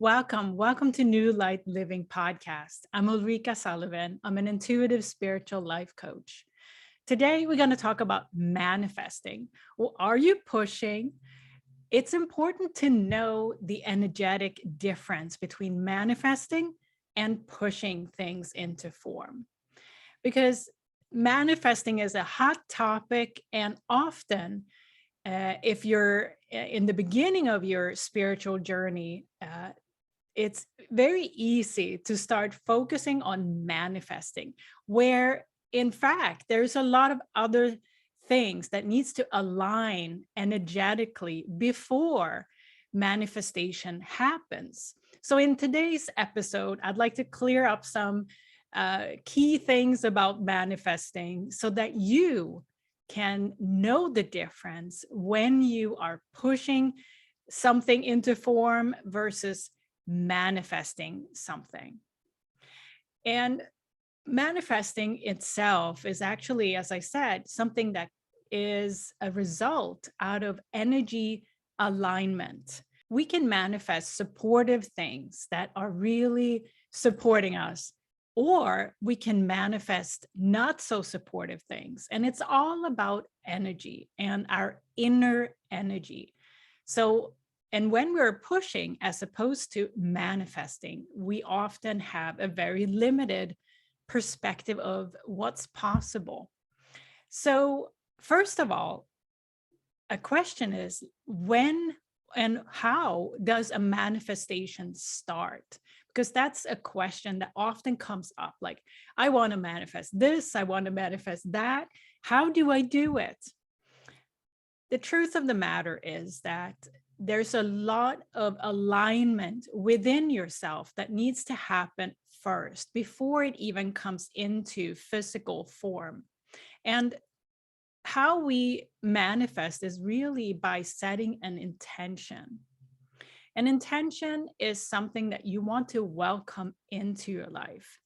Welcome to New Light Living Podcast. I'm Ulrika Sullivan. I'm an intuitive spiritual life coach. Today, we're going to talk about manifesting. Well, are you pushing? It's important to know the energetic difference between manifesting and pushing things into form, because manifesting is a hot topic, and often if you're in the beginning of your spiritual journey, it's very easy to start focusing on manifesting, where in fact there's a lot of other things that needs to align energetically before manifestation happens. So in today's episode, I'd like to clear up some key things about manifesting so that you can know the difference when you are pushing something into form versus manifesting something. And manifesting itself is actually, as I said, something that is a result out of energy alignment. We can manifest supportive things that are really supporting us, or we can manifest not so supportive things. And it's all about energy and our inner energy. So, and when we're pushing as opposed to manifesting, we often have a very limited perspective of what's possible. So, first of all, a question is, when and how does a manifestation start? Because that's a question that often comes up, like, I want to manifest this, I want to manifest that. How do I do it? The truth of the matter is that there's a lot of alignment within yourself that needs to happen first before it even comes into physical form. And how we manifest is really by setting an intention. An intention is something that you want to welcome into your life,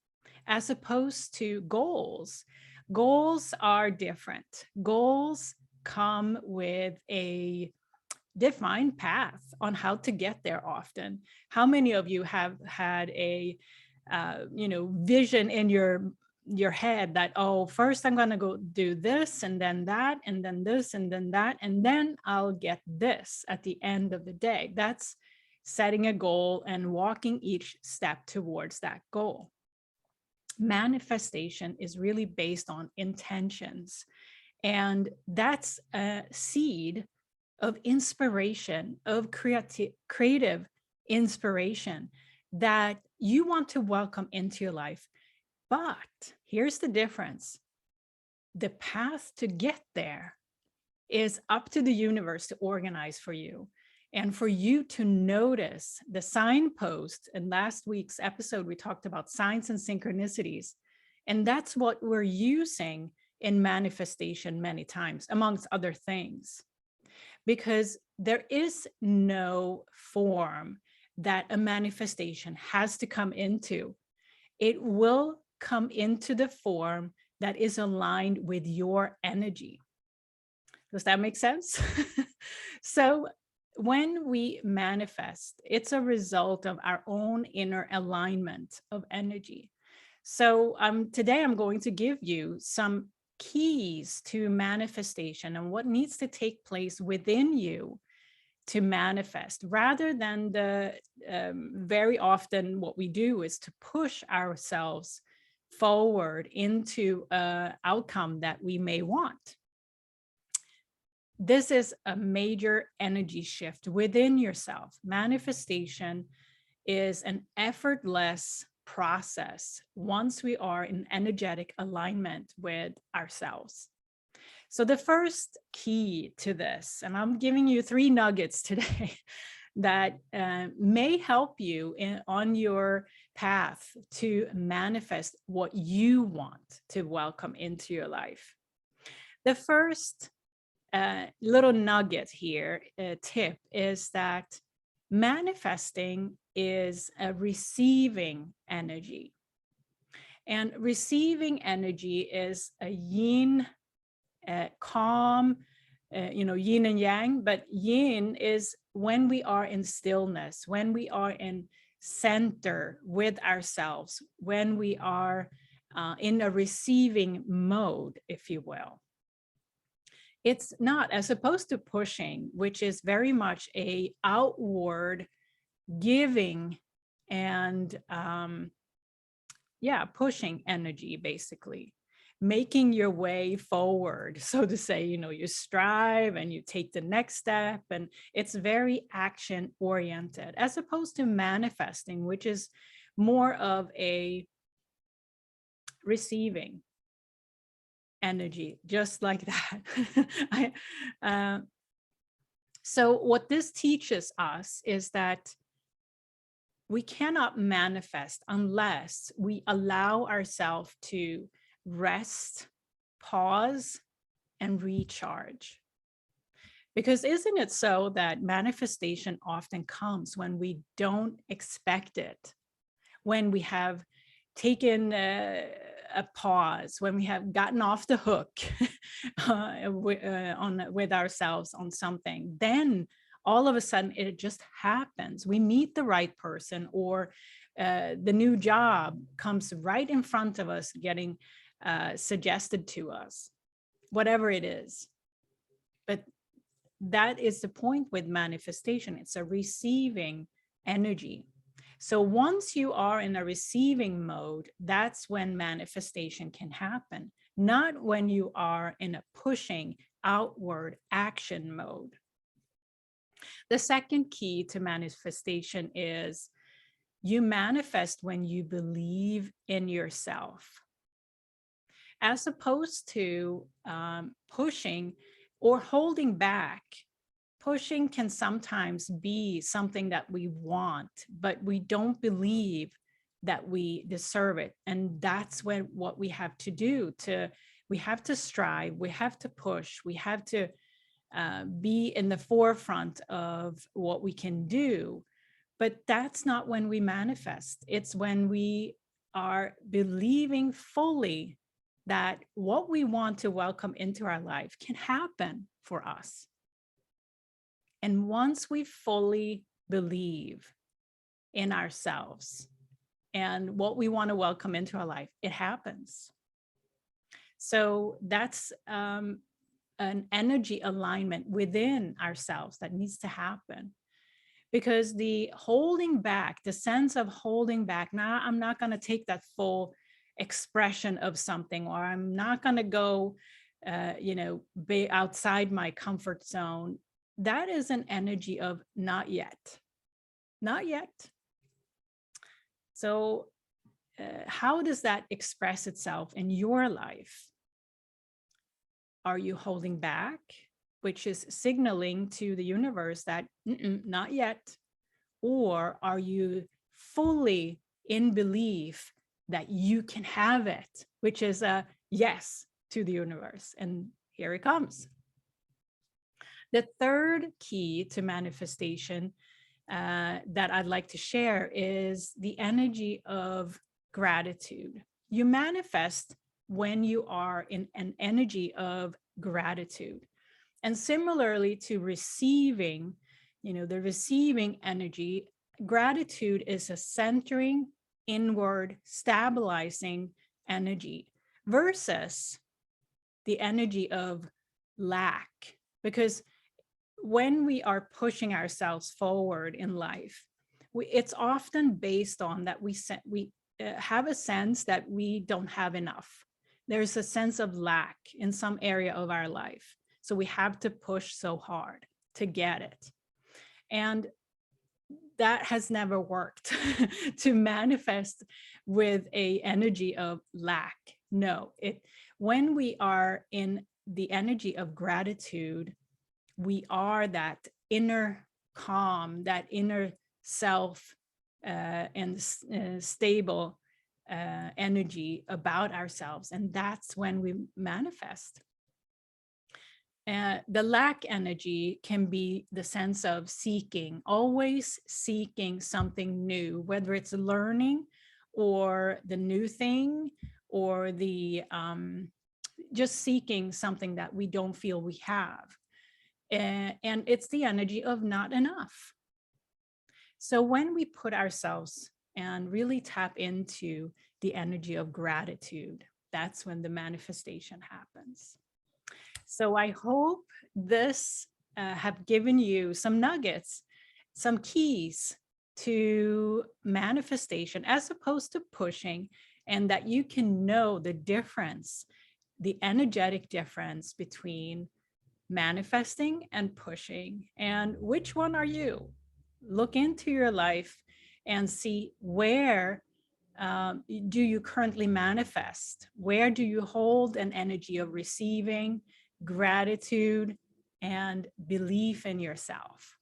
as opposed to goals. Goals are different. Goals come with a defined path on how to get there often. How many of you have had a vision in your head that, oh, first I'm going to go do this and then that and then this and then that, and then I'll get this at the end of the day? That's setting a goal and walking each step towards that goal. Manifestation is really based on intentions, and that's a seed of inspiration, of creative inspiration that you want to welcome into your life. But here's the difference. The path to get there is up to the universe to organize for you, and for you to notice the signpost. In last week's episode, we talked about signs and synchronicities, and that's what we're using in manifestation many times, amongst other things, because there is no form that a manifestation has to come into. It will come into the form that is aligned with your energy. Does that make sense? So when we manifest, it's a result of our own inner alignment of energy. So today I'm going to give you some keys to manifestation and what needs to take place within you to manifest, rather than the very often what we do is to push ourselves forward into an outcome that we may want. This is a major energy shift within yourself. Manifestation is an effortless process once we are in energetic alignment with ourselves. So the first key to this, and I'm giving you 3 nuggets today that may help you on your path to manifest what you want to welcome into your life. The first little nugget here, tip, is that manifesting is a receiving energy. And receiving energy is a yin, calm, yin and yang, but yin is when we are in stillness, when we are in center with ourselves, when we are in a receiving mode, if you will. It's not as opposed to pushing, which is very much a outward giving and pushing energy, basically making your way forward, so to say. You strive and you take the next step, and it's very action oriented, as opposed to manifesting, which is more of a receiving energy, just like that. So what this teaches us is that we cannot manifest unless we allow ourselves to rest, pause, and recharge. Because isn't it so that manifestation often comes when we don't expect it, when we have taken a pause, when we have gotten off the hook with ourselves on something, then all of a sudden it just happens. We meet the right person, or the new job comes right in front of us, getting suggested to us, whatever it is. But that is the point with manifestation. It's a receiving energy. So once you are in a receiving mode, that's when manifestation can happen, not when you are in a pushing outward action mode. The second key to manifestation is you manifest when you believe in yourself, as opposed to pushing or holding back. Pushing can sometimes be something that we want, but we don't believe that we deserve it. And that's what we have to do. We have to strive, we have to push, we have to be in the forefront of what we can do. But that's not when we manifest. It's when we are believing fully that what we want to welcome into our life can happen for us. And once we fully believe in ourselves and what we want to welcome into our life, it happens. So that's an energy alignment within ourselves that needs to happen. Because the holding back, the sense of holding back, now I'm not going to take that full expression of something, or I'm not going to go, be outside my comfort zone. That is an energy of not yet, not yet. So how does that express itself in your life? Are you holding back, which is signaling to the universe that not yet? Or are you fully in belief that you can have it, which is a yes to the universe? And here it comes. The third key to manifestation that I'd like to share is the energy of gratitude. You manifest when you are in an energy of gratitude. And similarly to receiving, the receiving energy, gratitude is a centering, inward, stabilizing energy versus the energy of lack. Because when we are pushing ourselves forward in life, it's often based on that we have a sense that we don't have enough. There's a sense of lack in some area of our life. So we have to push so hard to get it. And that has never worked to manifest with an energy of lack. No, when we are in the energy of gratitude, we are that inner calm, that inner self and stable energy about ourselves. And that's when we manifest. The lack energy can be the sense of seeking, always seeking something new, whether it's learning or the new thing, or the just seeking something that we don't feel we have. and it's the energy of not enough. So when we put ourselves and really tap into the energy of gratitude, that's when the manifestation happens. So I hope this have given you some nuggets, some keys to manifestation as opposed to pushing, and that you can know the difference, the energetic difference between manifesting and pushing. And which one are you? Look into your life and see where do you currently manifest? Where do you hold an energy of receiving, gratitude, and belief in yourself?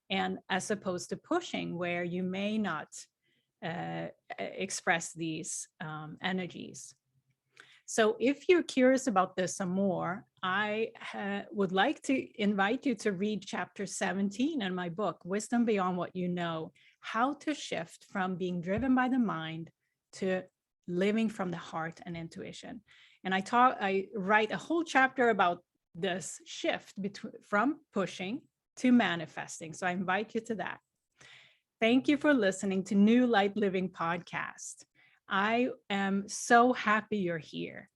And as opposed to pushing, where you may not express these energies. So if you're curious about this some more, I would like to invite you to read chapter 17 in my book, Wisdom Beyond What You Know, how to shift from being driven by the mind to living from the heart and intuition. And I write a whole chapter about this shift from pushing to manifesting. So I invite you to that. Thank you for listening to New Light Living Podcast. I am so happy you're here.